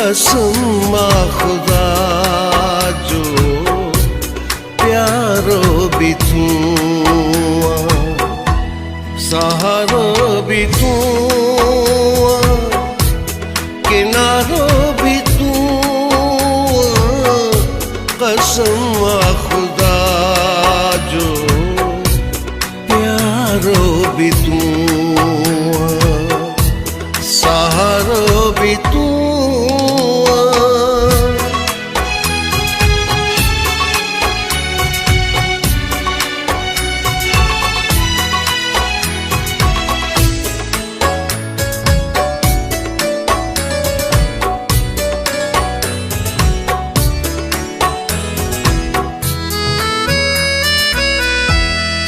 कसम खुदा जो प्यारो भी तू, सहारो भी तू, किनारो भी तू, कसम खुदा जो प्यारो भी तू, सहारो भी तू।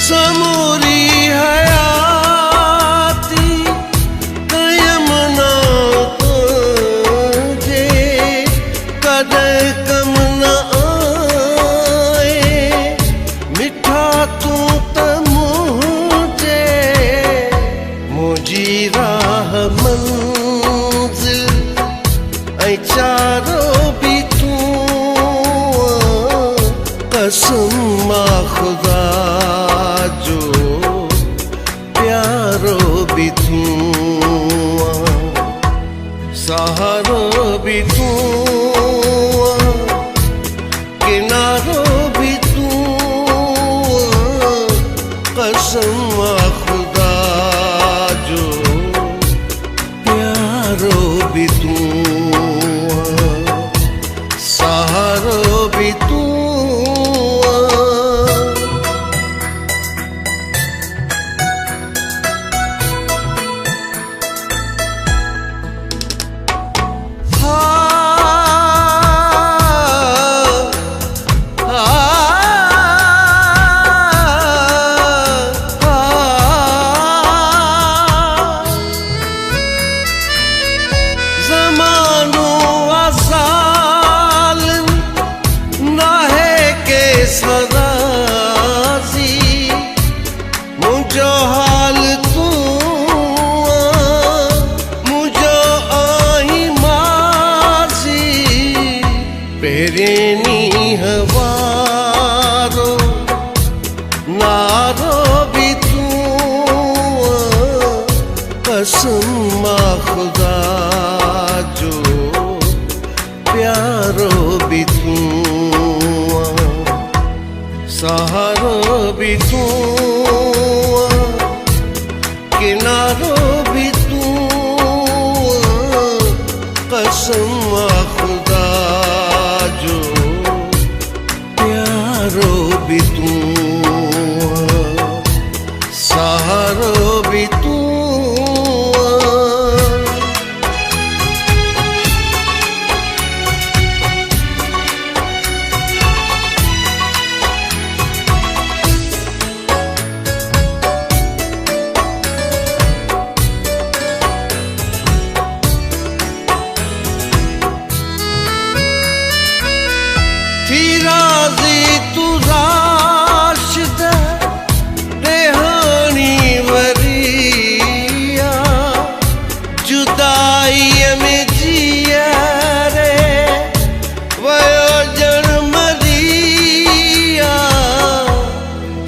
समूरी हयाती कायम ना तुझे कदे कम न आए, मिठा तू त मुझे मुझी राह मंजिल ऐ चारो भी तू, कसम खुदा जो प्यारो भी तू, सहारो भी तू, किनारो भी तू, कसम खुदा जो प्यारो भी तू, सहारो भी तू। सदासी मुझो हाल तू, मुझो आई मासी पेरेनी हवारो नारो भी तू, कसम खुदा जो प्यारो भी तू, सहारो भी तू, किनारो भी तू, कसम खुदा जो प्यारो भी तू, सहारो भी तू। राज़ी तू राशिदा रेहानी वरिया, जुदाई में जिया रे वयो जन्म दिया,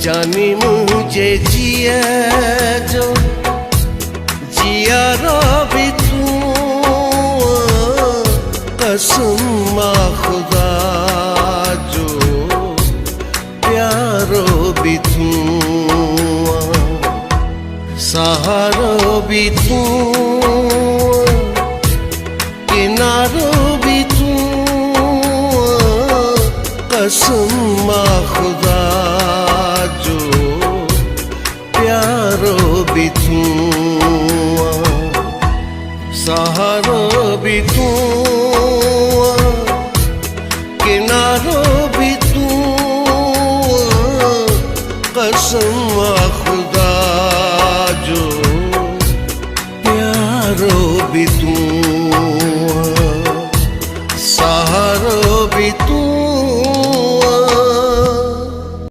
जानी मुझे जिया जो जिया रो भी तू, कसम खुदा जो प्यारो भी तू, सहारो भी तू, किनारो भी तू, कसम खुदा जो प्यारो भी तू, सहारो भी तू, किनारो